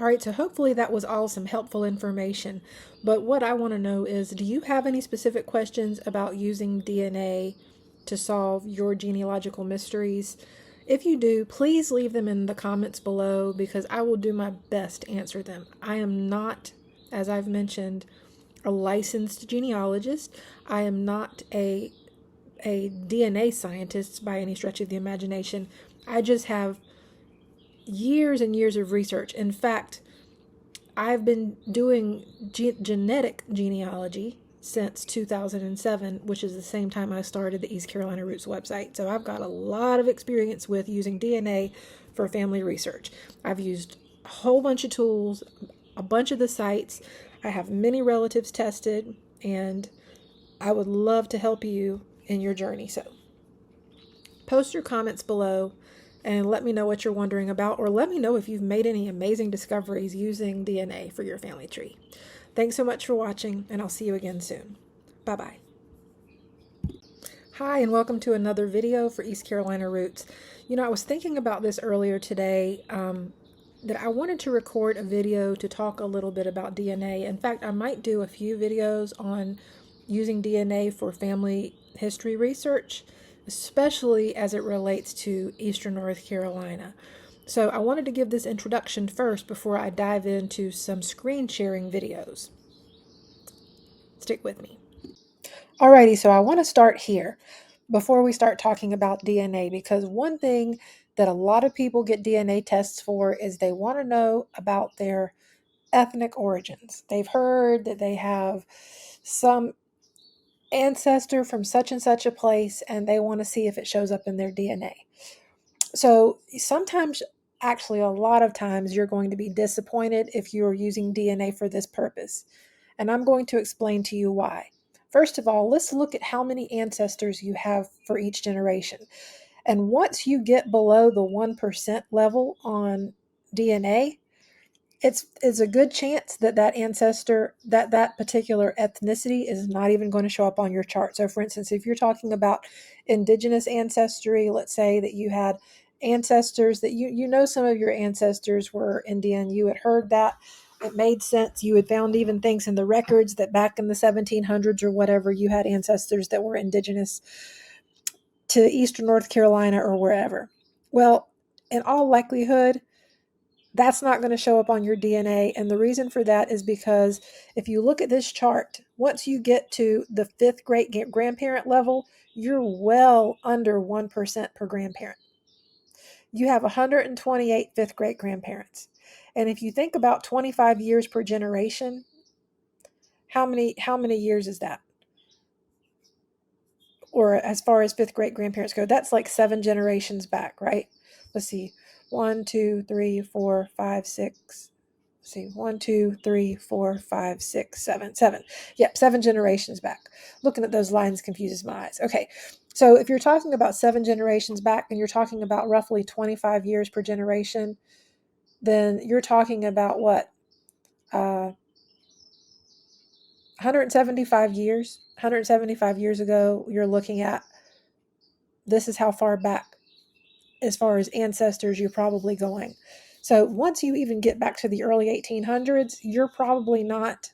All right, so hopefully that was all some helpful information. But what I want to know is, do you have any specific questions about using DNA to solve your genealogical mysteries? If you do, please leave them in the comments below because I will do my best to answer them. I am not, as I've mentioned, a licensed genealogist. I am not a DNA scientist by any stretch of the imagination. I just have years and years of research. In fact, I've been doing genetic genealogy since 2007, which is the same time I started the East Carolina Roots website. So I've got a lot of experience with using DNA for family research. I've used a whole bunch of tools, a bunch of the sites. I have many relatives tested, and I would love to help you in your journey. So post your comments below and let me know what you're wondering about, or let me know if you've made any amazing discoveries using DNA for your family tree. Thanks so much for watching, and I'll see you again soon. Bye-bye. Hi, and welcome to another video for East Carolina Roots. You know, I was thinking about this earlier today, that I wanted to record a video to talk a little bit about DNA. In fact, I might do a few videos on using DNA for family history research, especially as it relates to Eastern North Carolina. So I wanted to give this introduction first before I dive into some screen sharing videos. Stick with me. Alrighty, so I want to start here before we start talking about DNA, because one thing that a lot of people get DNA tests for is they want to know about their ethnic origins. They've heard that they have some ancestor from such and such a place, and they want to see if it shows up in their DNA. So sometimes, actually a lot of times, you're going to be disappointed if you're using DNA for this purpose. And I'm going to explain to you why. First of all, let's look at how many ancestors you have for each generation. And once you get below the 1% level on DNA, it's a good chance that that ancestor, that particular ethnicity is not even going to show up on your chart. So for instance, if you're talking about indigenous ancestry, let's say that you had ancestors that you know some of your ancestors were Indian, you had heard that, it made sense, you had found even things in the records that back in the 1700s or whatever, you had ancestors that were indigenous to Eastern North Carolina or wherever. Well, in all likelihood, that's not going to show up on your DNA. And the reason for that is because if you look at this chart, once you get to the fifth great grandparent level, you're well under 1% per grandparent. You have 128 fifth great grandparents. And if you think about 25 years per generation, how many years is that? Or as far as fifth great grandparents go, that's like 7 generations back, right? Let's see. 1, 2, 3, 4, 5, 6. See, 1, 2, 3, 4, 5, 6, 7, 7. Yep, 7 generations back. Looking at those lines confuses my eyes. Okay, so if you're talking about 7 generations back and you're talking about roughly 25 years per generation, then you're talking about what? 175 years. 175 years ago, you're looking at, this is how far back as far as ancestors you're probably going. So once you even get back to the early 1800s, you're probably not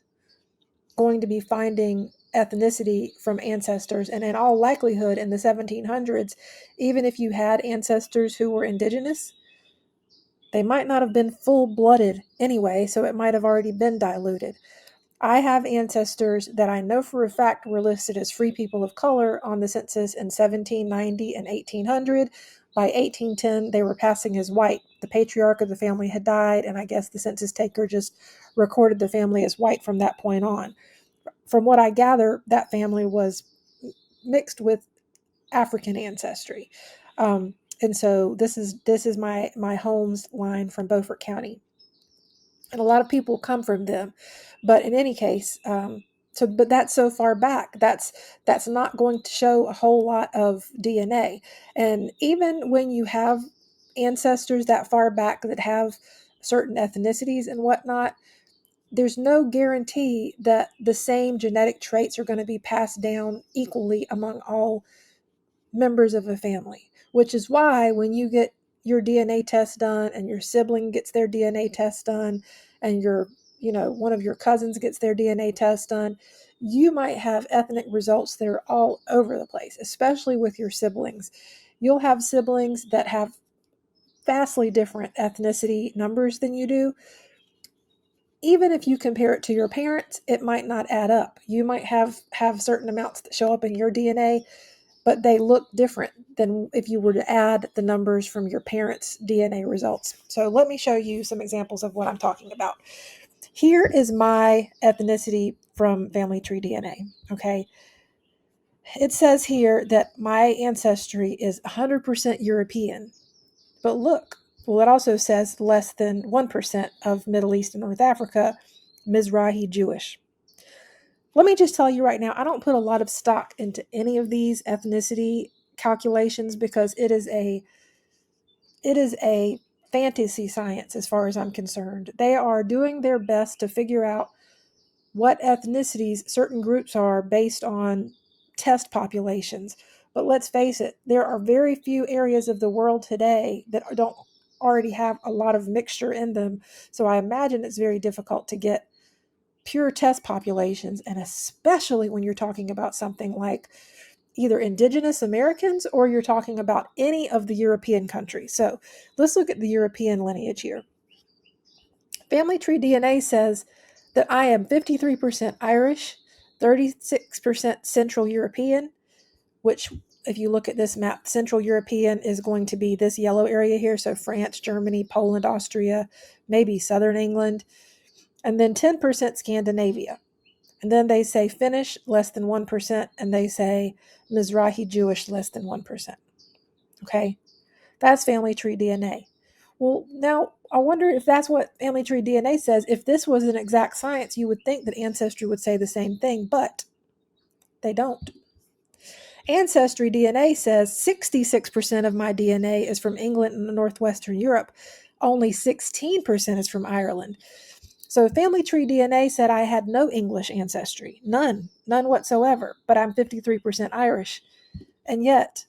going to be finding ethnicity from ancestors. And in all likelihood, in the 1700s, even if you had ancestors who were indigenous, they might not have been full-blooded anyway, so it might have already been diluted. I have ancestors that I know for a fact were listed as free people of color on the census in 1790 and 1800. By 1810, they were passing as white. The patriarch of the family had died, and I guess the census taker just recorded the family as white from that point on. From what I gather, that family was mixed with African ancestry. And so this is my Holmes line from Beaufort County. And a lot of people come from them. But in any case, but that's so far back. That's not going to show a whole lot of DNA. And even when you have ancestors that far back that have certain ethnicities and whatnot, there's no guarantee that the same genetic traits are going to be passed down equally among all members of a family, which is why when you get your DNA test done and your sibling gets their DNA test done and one of your cousins gets their DNA test done, you might have ethnic results that are all over the place, especially with your siblings. You'll have siblings that have vastly different ethnicity numbers than you do. Even if you compare it to your parents, it might not add up. You might have certain amounts that show up in your DNA, but they look different than if you were to add the numbers from your parents' DNA results. So let me show you some examples of what I'm talking about. Here is my ethnicity from Family Tree DNA, okay? It says here that my ancestry is 100% European. But look, well, it also says less than 1% of Middle East and North Africa, Mizrahi Jewish. Let me just tell you right now, I don't put a lot of stock into any of these ethnicity calculations because it is a fantasy science as far as I'm concerned. They are doing their best to figure out what ethnicities certain groups are based on test populations. But let's face it, there are very few areas of the world today that don't already have a lot of mixture in them. So I imagine it's very difficult to get pure test populations, and especially when you're talking about something like either indigenous Americans or you're talking about any of the European countries. So let's look at the European lineage here. Family Tree DNA says that I am 53% Irish, 36% Central European, which if you look at this map, Central European is going to be this yellow area here. So France, Germany, Poland, Austria, maybe Southern England, and then 10% Scandinavia. And then they say Finnish, less than 1%, and they say Mizrahi Jewish, less than 1%. Okay, that's Family Tree DNA. Well, now I wonder if that's what Family Tree DNA says. If this was an exact science, you would think that Ancestry would say the same thing, but they don't. Ancestry DNA says 66% of my DNA is from England and Northwestern Europe. Only 16% is from Ireland. So Family Tree DNA said I had no English ancestry, none whatsoever, but I'm 53% Irish. And yet,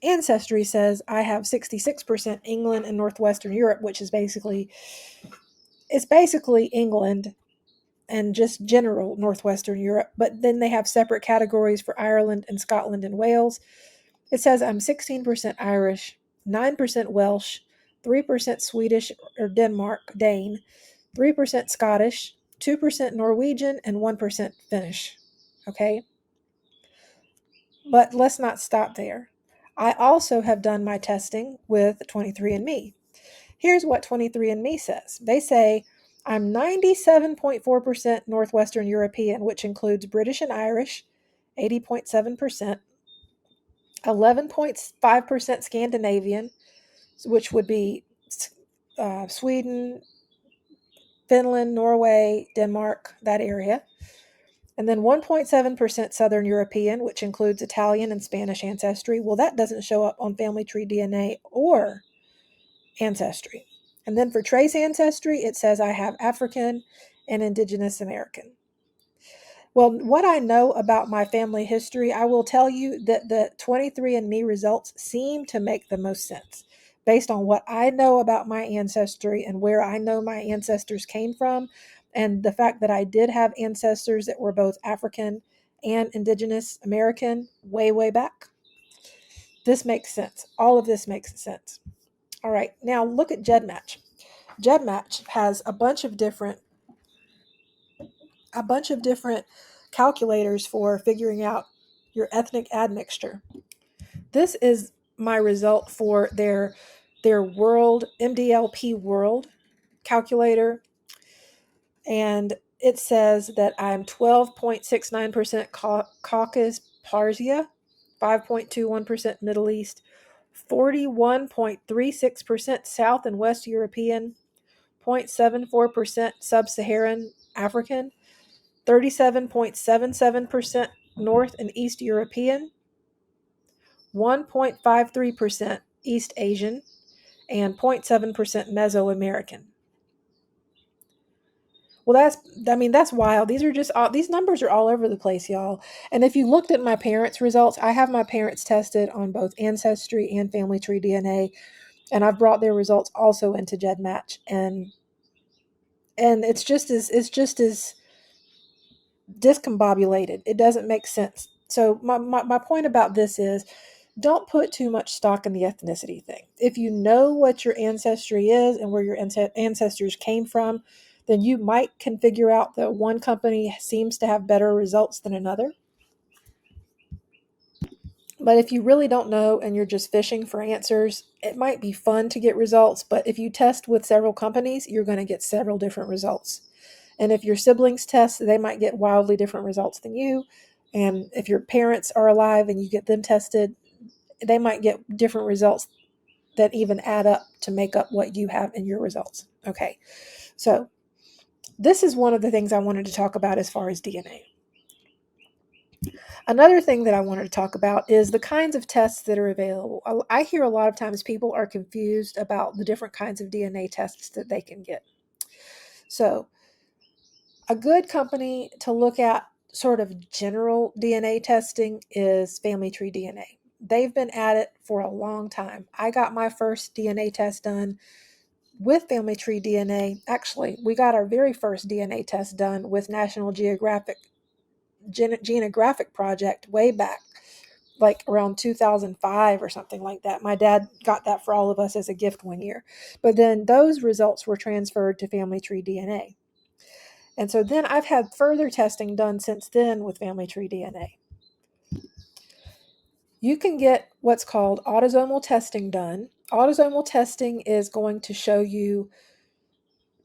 Ancestry says I have 66% England and Northwestern Europe, which is basically England and just general Northwestern Europe, but then they have separate categories for Ireland and Scotland and Wales. It says I'm 16% Irish, 9% Welsh, 3% Swedish or Dane, 3% Scottish, 2% Norwegian, and 1% Finnish. Okay? But let's not stop there. I also have done my testing with 23andMe. Here's what 23andMe says. They say I'm 97.4% Northwestern European, which includes British and Irish, 80.7%, 11.5% Scandinavian, which would be Sweden, Finland, Norway, Denmark, that area. And then 1.7% Southern European, which includes Italian and Spanish ancestry. Well, that doesn't show up on Family Tree DNA or Ancestry. And then for Trace Ancestry, it says I have African and Indigenous American. Well, what I know about my family history, I will tell you that the 23andMe results seem to make the most sense based on what I know about my ancestry and where I know my ancestors came from, and the fact that I did have ancestors that were both African and Indigenous American way, way back. This makes sense. All of this makes sense. All right, now look at GEDmatch. GEDmatch has a bunch of different calculators for figuring out your ethnic admixture. This is my result for their world MDLP world calculator, and it says that I'm 12.69% Caucasus Parsia, 5.21% Middle East, 41.36% South and West European, 0.74% Sub-Saharan African, 37.77% North and East European, 1.53% East Asian, and 0.7% Mesoamerican. Well, that's wild. These numbers are all over the place, y'all. And if you looked at my parents' results, I have my parents tested on both Ancestry and Family Tree DNA. And I've brought their results also into GEDmatch, and it's just as discombobulated. It doesn't make sense. So my point about this is, don't put too much stock in the ethnicity thing. If you know what your ancestry is and where your ancestors came from, then you might can figure out that one company seems to have better results than another. But if you really don't know and you're just fishing for answers, it might be fun to get results. But if you test with several companies, you're going to get several different results. And if your siblings test, they might get wildly different results than you. And if your parents are alive and you get them tested, they might get different results that even add up to make up what you have in your results. Okay, so this is one of the things I wanted to talk about as far as DNA. Another thing that I wanted to talk about is the kinds of tests that are available. I hear a lot of times people are confused about the different kinds of DNA tests that they can get. So, a good company to look at sort of general DNA testing is Family Tree DNA. They've been at it for a long time. I got my first DNA test done with Family Tree DNA. Actually, we got our very first DNA test done with National Geographic Genographic Project way back, like around 2005 or something like that. My dad got that for all of us as a gift one year. But then those results were transferred to Family Tree DNA. And so then I've had further testing done since then with Family Tree DNA. You can get what's called autosomal testing done. Autosomal testing is going to show you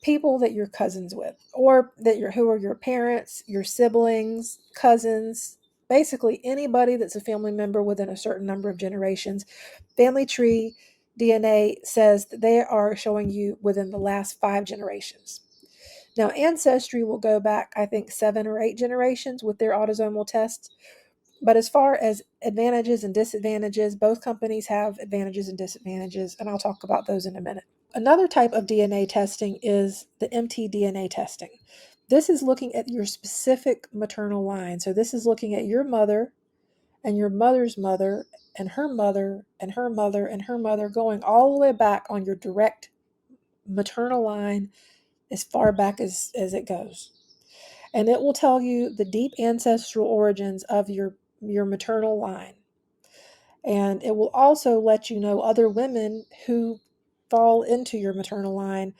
people that you're cousins with, or that you're who are your parents, your siblings, cousins, basically anybody that's a family member within a certain number of generations. Family Tree DNA says that they are showing you within the last 5 generations. Now, Ancestry will go back, I think, 7 or 8 generations with their autosomal tests. But as far as advantages and disadvantages, both companies have advantages and disadvantages, and I'll talk about those in a minute. Another type of DNA testing is the mtDNA testing. This is looking at your specific maternal line. So this is looking at your mother and your mother's mother and her mother and her mother and her mother, going all the way back on your direct maternal line as far back as it goes. And it will tell you the deep ancestral origins of your maternal line. And it will also let you know other women who fall into your maternal line.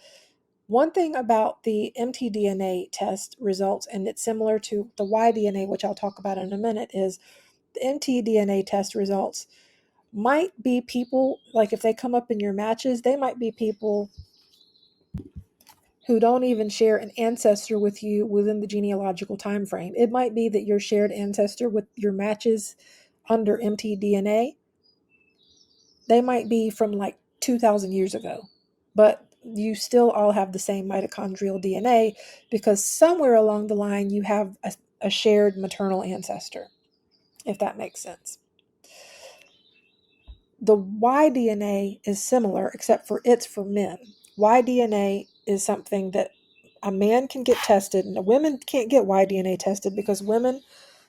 One thing about the mtDNA test results, and it's similar to the Y-DNA, which I'll talk about in a minute, is the mtDNA test results might be people, like if they come up in your matches, they might be people who don't even share an ancestor with you within the genealogical time frame. It might be that your shared ancestor with your matches under mtDNA, they might be from like 2,000 years ago, but you still all have the same mitochondrial DNA because somewhere along the line you have a shared maternal ancestor, if that makes sense. The Y-DNA is similar, except for it's for men. Y-DNA is something that a man can get tested, and women can't get Y-DNA tested because women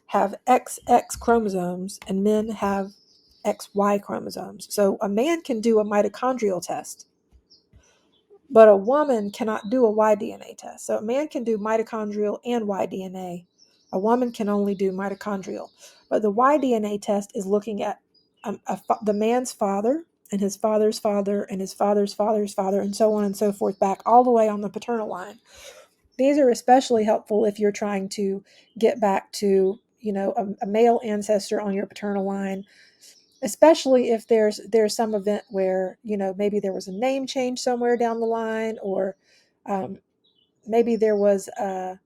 have XX chromosomes and men have XY chromosomes. So a man can do a mitochondrial test, but a woman cannot do a Y-DNA test. So a man can do mitochondrial and Y-DNA. A woman can only do mitochondrial. But the Y-DNA test is looking at the man's father and his father's father and his father's father's father and so on and so forth, back all the way on the paternal line. These are especially helpful if you're trying to get back to, a male ancestor on your paternal line, especially if there's some event where, maybe there was a name change somewhere down the line, or maybe there was a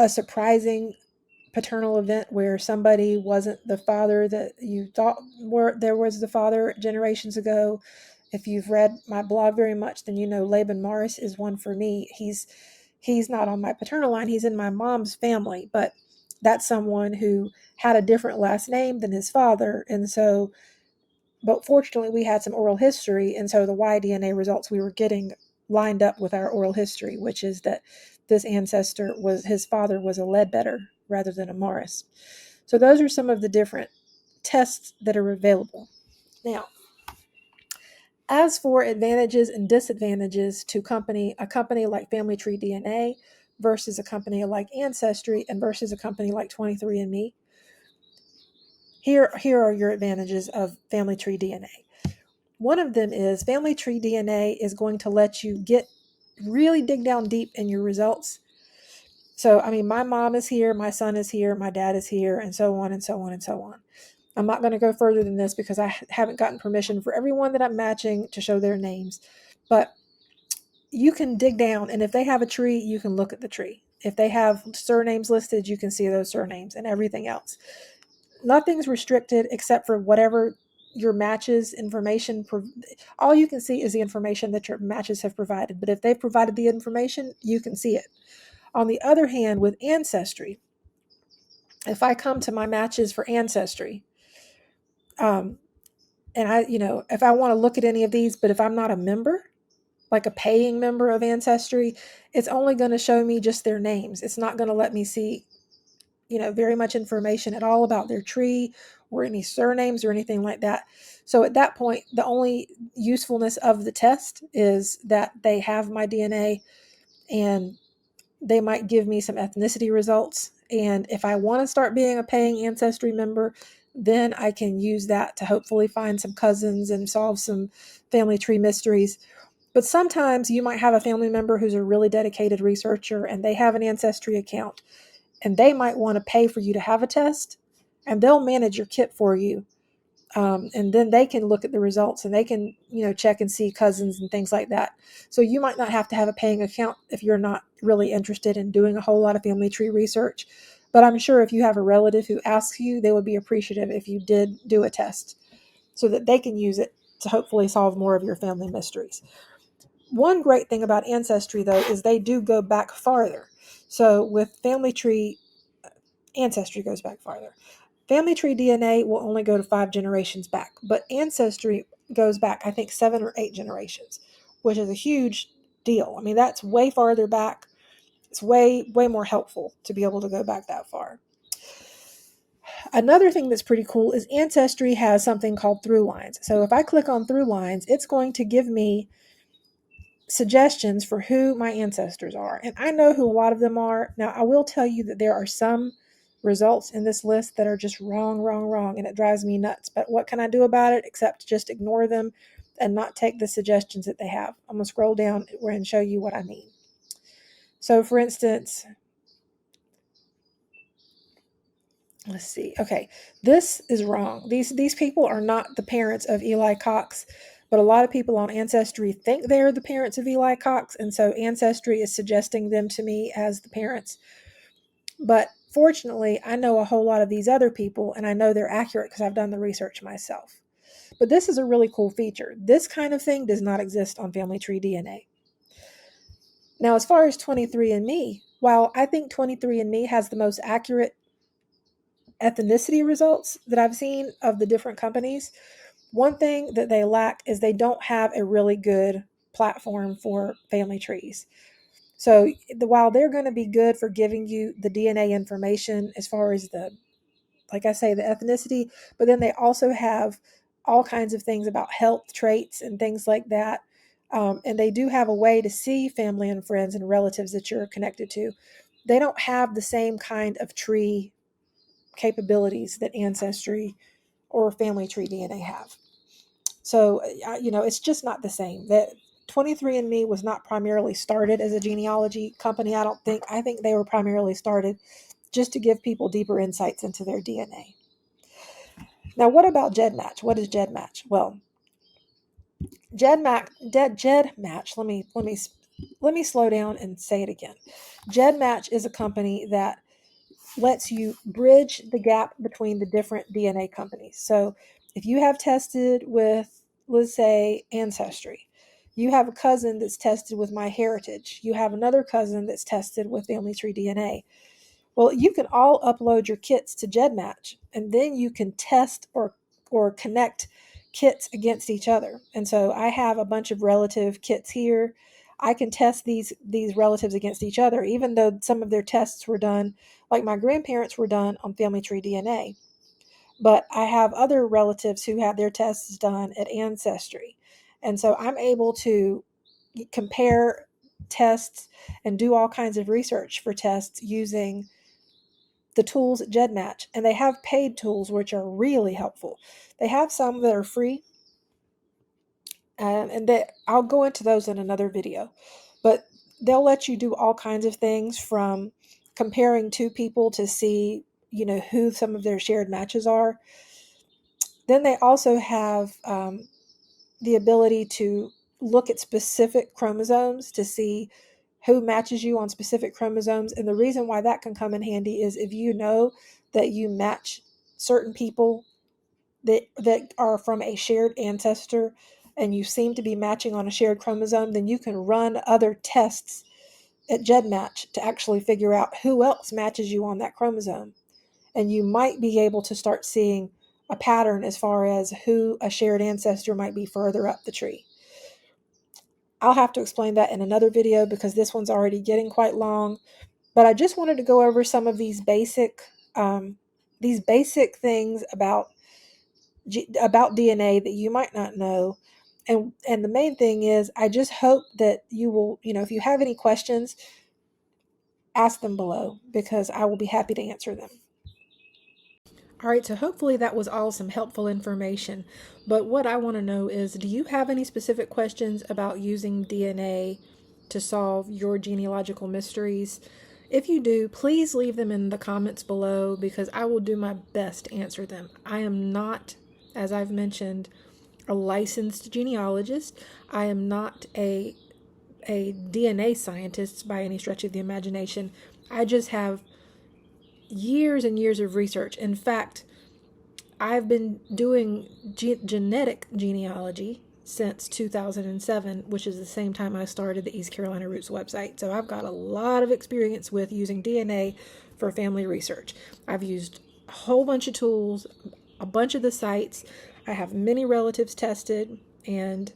surprising paternal event where somebody wasn't the father that you thought there was the father generations ago. If you've read my blog very much, then you know Laban Morris is one for me. He's not on my paternal line, he's in my mom's family, but that's someone who had a different last name than his father. And so, but fortunately we had some oral history, and so the Y-DNA results we were getting lined up with our oral history, which is that this ancestor his father was a Ledbetter rather than a Morris. So those are some of the different tests that are available. Now, As for advantages and disadvantages to a company like Family Tree DNA versus a company like Ancestry and versus a company like 23andMe, here are your advantages of Family Tree DNA. One of them is Family Tree DNA is going to let you really dig down deep in your results. So, I mean, my mom is here, my son is here, my dad is here, and so on and so on and so on. I'm not going to go further than this because I haven't gotten permission for everyone that I'm matching to show their names. But you can dig down, and if they have a tree, you can look at the tree. If they have surnames listed, you can see those surnames and everything else. Nothing's restricted except for whatever your matches information. All you can see is the information that your matches have provided. But if they've provided the information, you can see it. On the other hand, with Ancestry, if I come to my matches for Ancestry, and if I want to look at any of these, but if I'm not a member, like a paying member of Ancestry, it's only going to show me just their names. It's not going to let me see, very much information at all about their tree or any surnames or anything like that. So at that point, the only usefulness of the test is that they have my DNA and they might give me some ethnicity results. And if I want to start being a paying Ancestry member, then I can use that to hopefully find some cousins and solve some family tree mysteries. But sometimes you might have a family member who's a really dedicated researcher and they have an Ancestry account and they might want to pay for you to have a test and they'll manage your kit for you. And then they can look at the results and they can, check and see cousins and things like that. So you might not have to have a paying account if you're not really interested in doing a whole lot of family tree research. But I'm sure if you have a relative who asks you, they would be appreciative if you did do a test so that they can use it to hopefully solve more of your family mysteries. One great thing about Ancestry, though, is they do go back farther. So with Family Tree, Ancestry goes back farther. Family Tree DNA will only go to 5 generations back, but Ancestry goes back, I think, 7 or 8 generations, which is a huge deal. I mean, that's way farther back. It's way, way more helpful to be able to go back that far. Another thing that's pretty cool is Ancestry has something called through lines. So if I click on through lines, it's going to give me suggestions for who my ancestors are. And I know who a lot of them are. Now, I will tell you that there are some results in this list that are just wrong, wrong, wrong, and it drives me nuts. But what can I do about it except just ignore them and not take the suggestions that they have? I'm going to scroll down and show you what I mean. So, for instance, let's see. Okay, this is wrong. These people are not the parents of Eli Cox, but a lot of people on Ancestry think they're the parents of Eli Cox, and so Ancestry is suggesting them to me as the parents. But fortunately, I know a whole lot of these other people, and I know they're accurate because I've done the research myself. But this is a really cool feature. This kind of thing does not exist on Family Tree DNA. Now, as far as 23andMe, while I think 23andMe has the most accurate ethnicity results that I've seen of the different companies, one thing that they lack is they don't have a really good platform for family trees. So while they're going to be good for giving you the DNA information as far as like I say, the ethnicity, but then they also have all kinds of things about health traits and things like that. And they do have a way to see family and friends and relatives that you're connected to. They don't have the same kind of tree capabilities that Ancestry or Family Tree DNA have. So, it's just not the same. That 23andMe was not primarily started as a genealogy company, I don't think. I think they were primarily started just to give people deeper insights into their DNA. Now, what about GEDmatch? What is GEDmatch? Well, GEDmatch. Let me slow down and say it again. GEDmatch is a company that lets you bridge the gap between the different DNA companies. So if you have tested with, let's say, Ancestry, you have a cousin that's tested with MyHeritage, you have another cousin that's tested with Family Tree DNA. Well, you can all upload your kits to GEDmatch, and then you can test or connect kits against each other. And so I have a bunch of relative kits here. I can test these relatives against each other, even though some of their tests were done, like my grandparents were done on Family Tree DNA. But I have other relatives who have their tests done at Ancestry. And so I'm able to compare tests and do all kinds of research for tests using the tools at GEDmatch. And they have paid tools which are really helpful. They have some that are free, and I'll go into those in another video. But they'll let you do all kinds of things, from comparing two people to see, who some of their shared matches are. Then they also have the ability to look at specific chromosomes to see who matches you on specific chromosomes. And the reason why that can come in handy is if you know that you match certain people that are from a shared ancestor, and you seem to be matching on a shared chromosome, then you can run other tests at GEDmatch to actually figure out who else matches you on that chromosome. And you might be able to start seeing a pattern as far as who a shared ancestor might be further up the tree. I'll have to explain that in another video because this one's already getting quite long. But I just wanted to go over some of these basic things about DNA that you might not know. And the main thing is, I just hope that you will, if you have any questions, ask them below because I will be happy to answer them. All right, so hopefully that was all some helpful information. But what I want to know is, do you have any specific questions about using DNA to solve your genealogical mysteries? If you do, please leave them in the comments below because I will do my best to answer them. I am not, as I've mentioned, a licensed genealogist. I am not a DNA scientist by any stretch of the imagination. I just have years and years of research. In fact, I've been doing genetic genealogy since 2007, which is the same time I started the East Carolina Roots website. So I've got a lot of experience with using DNA for family research. I've used a whole bunch of tools, a bunch of the sites. I have many relatives tested, and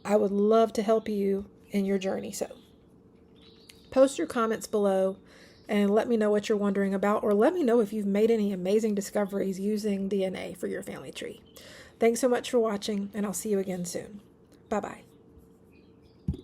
I would love to help you in your journey. So post your comments below and let me know what you're wondering about, or let me know if you've made any amazing discoveries using DNA for your family tree. Thanks so much for watching, and I'll see you again soon. Bye-bye.